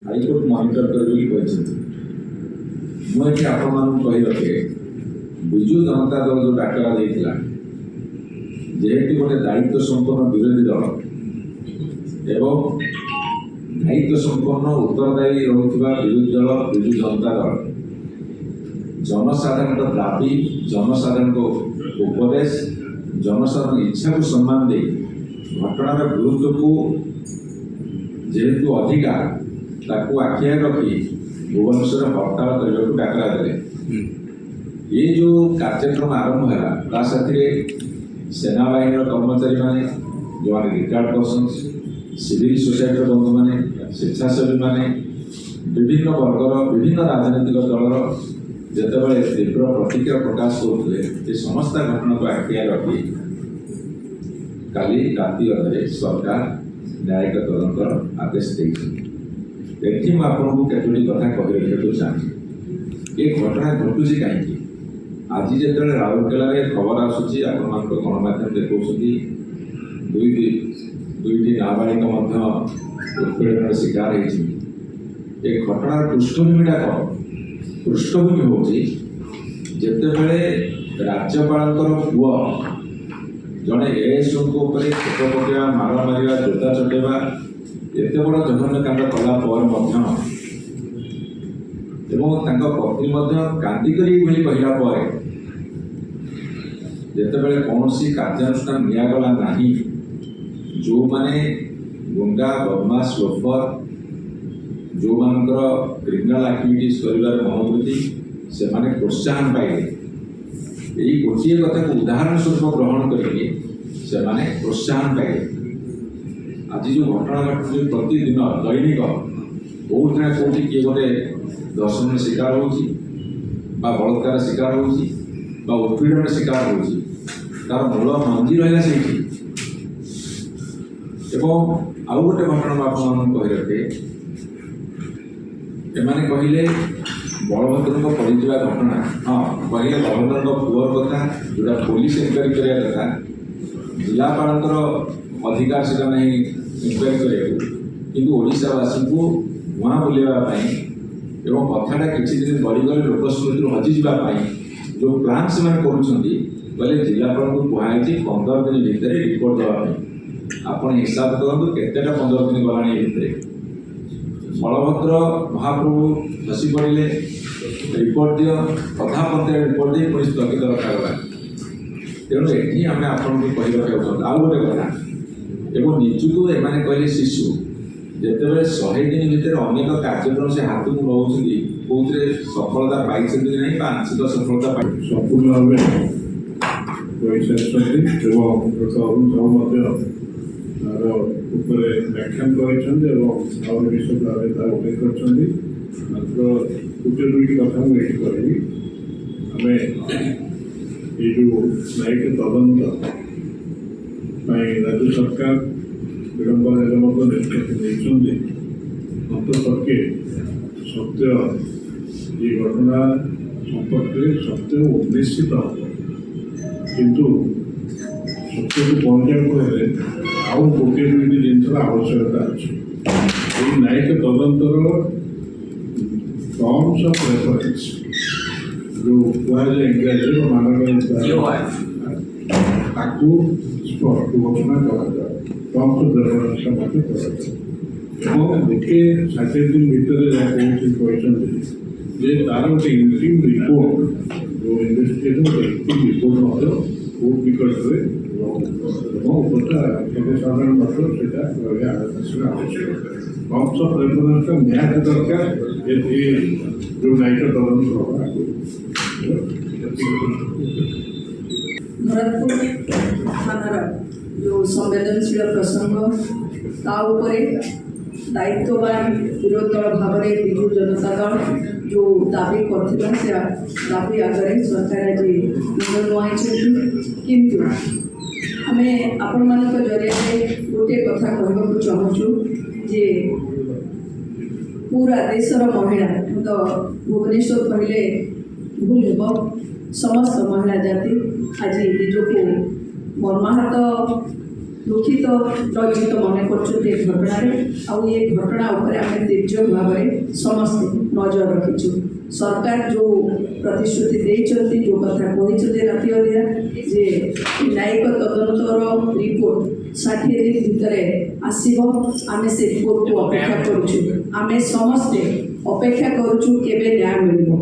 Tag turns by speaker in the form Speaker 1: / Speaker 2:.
Speaker 1: High court monitor कर मुझे आपण कही रखे विजु जनता दल जो डाकरा देता जेहेतु गोटे दायित्व संपन्न विरोधी दल एवं दायित्व संपन्न उत्तरदायी रोकवा विरोधी दल विजु जनता दल जनसाधारण दाबी जनसाधारण उपदेश जनसाधारण इच्छा को सम्मान दे घटनार गुरुत्व को जेहेतु अधिका ताकू आखिया रखी भुवनेश्वर हड़ताल करने को डाकरा देले। ये जो कार्यक्रम आरंभ है साथी सेना बाहिनी कर्मचारी माने जो रिटायर्ड पर्सन सिविल सोसाइटी बंधु माने स्वेच्छासेवी माने विभिन्न वर्गर विभिन्न राजनीतिक दलर जितेबाला तीव्र प्रतिक्रिया प्रकाश करते समस्त घटना को आखिया रखी काली राति अधे सरकार न्यायिक तदंतर आदेश देती आपको केतोटी कथा कही रखा चाहे ये घटना घटुची कहीं आज जो राउरकेला खबर आसूँ आप गणमाध्यम देखा दुईटी नाबालिग उत्पीड़न शिकार होती घटनार पृष्ठभूमिटा कौन पृष्ठभूमि हूँ जितेबले राज्यपाल पुआ जड़े एएसओ छेप पकड़ा मार मार जोता चटेवा एत बड़ जघन्य कांड कला पत्नी कांदिकी कहला जितेबले कौन कार्यानुष्ठान निगला ना जो मैंने गुंडा बदमाश लोफर जो मानकर क्रिमिनाल एक्टिविटीज कर मनोवृत्ति से माने प्रोत्साहन पाइले यही गोटे कथा को उदाहरण स्वरूप ग्रहण करके से माने प्रोत्साहन पाइले आज जो घटना घटुची प्रतिदिन दैनिक बहुत ना कौटी किए गोटे दर्शन शिकार हो बलात्कार शिकार हो उत्पीड़न शिकार हो तार मूल मंजी रहा से आउ गोटे घटना आप कही रखे एमाने कहले बलभद्र पड़जा घटना हाँ कहले बलभद्र पुअर कथा जोटा पुलिस इनक्वारी करने कथा जिलापाल अधिकार से नहीं इनक्वारी करवासी को मुआ बुलावाई एवं कथाटा किसी दिन गलीगले लोक स्मृति हजिजापी जो प्लान से कहले जिलापाल को कहुई 15 दिन भितर रिपोर्ट देवाई आप हिसाब करूँ केतेटा 15 दिन गलानी भितर बलभद्र महाप्रभु धसी पड़े रिपोर्ट दियो कथा पंचायत रिपोर्ट दे पुलिस स्थगित रखागला तेणु ये आम आपको कही रखा आउ गोटे कथा एवं निजुक एम कहले शिशु जितेबाला 100 दिन भितर अनेक कार्यक्रम से हाथ को नौकरी कौन सफलता पाई नहीं आंशिक सफलता
Speaker 2: संपूर्ण भाव व्याख्यान कर विषय उल्लेख कर मात्र गोटे दुईट कथा मुझे कहि आम ये जो न्यायिक तदंत राज्य सरकार विलंब निष्पत्ति अंतपक्षे सत्य ये घटना संपर्क सत्य उन्निश्चित किंतु सत्य को पहुँचा आउ गोटे दुईट जिनसर आवश्यकता अच्छी न्यायिक तदंतर टर्म्स ऑफ रेफरेंस जो कहुए इंग्राजी मानक स्पष्ट घोषणा कर टर्म्स ऑफ रेफरेंस गोटे 60 दिन भितर कहते तार गोटे इंटीम रिपोर्ट जो इन्वेस्टिगेशन इंटीम रिपोर्ट कोर्ट निकट में साधारण आवश्यक टर्म्स ऑफ रेफरेंस का न्याय दरकार जो न्यायिक तदंत
Speaker 3: भरतपुर थानार जो संवेदनशील प्रसंग दायित्ववान विरोधी दल भाव में विजु जनता दल जो दाबी कर दाबी आगे सरकार आज मुंड नुआई किंतु आम आपण मान जरिए गोटे कथा कहवाक चाहूँ जे पूरा देशर महिला तो भुवनेश्वर कहले भूल समस्त महिला जाति आज निजक मर्माहत ଦୁଃଖିତ ଲଜ୍ଜିତ ମନେ କରୁଛନ୍ତି ଏ ଘଟଣାରେ। ଆଉ ଏ ଘଟଣା ଉପରେ ଆମେ ତୀର୍ଯ୍ୟ ଭାବରେ ସମସ୍ତେ ନଜର ରଖିଛୁ। ସରକାର ଯେଉଁ ପ୍ରତିଶ୍ରୁତି ଦେଇଛନ୍ତି, ଯେଉଁ କଥା କହିଛନ୍ତି ରାତି ଅଧୀରା ଯେ ନ୍ୟାୟିକ ତଦନ୍ତର ରିପୋର୍ଟ 60 ଦିନ ଭିତରେ ଆସିବ, ଆମେ ସେ ରିପୋର୍ଟକୁ ଅପେକ୍ଷା କରୁଛୁ। ଆମେ ସମସ୍ତେ ଅପେକ୍ଷା କରୁଛୁ କେବେ ନ୍ୟାୟ ମିଳିବ।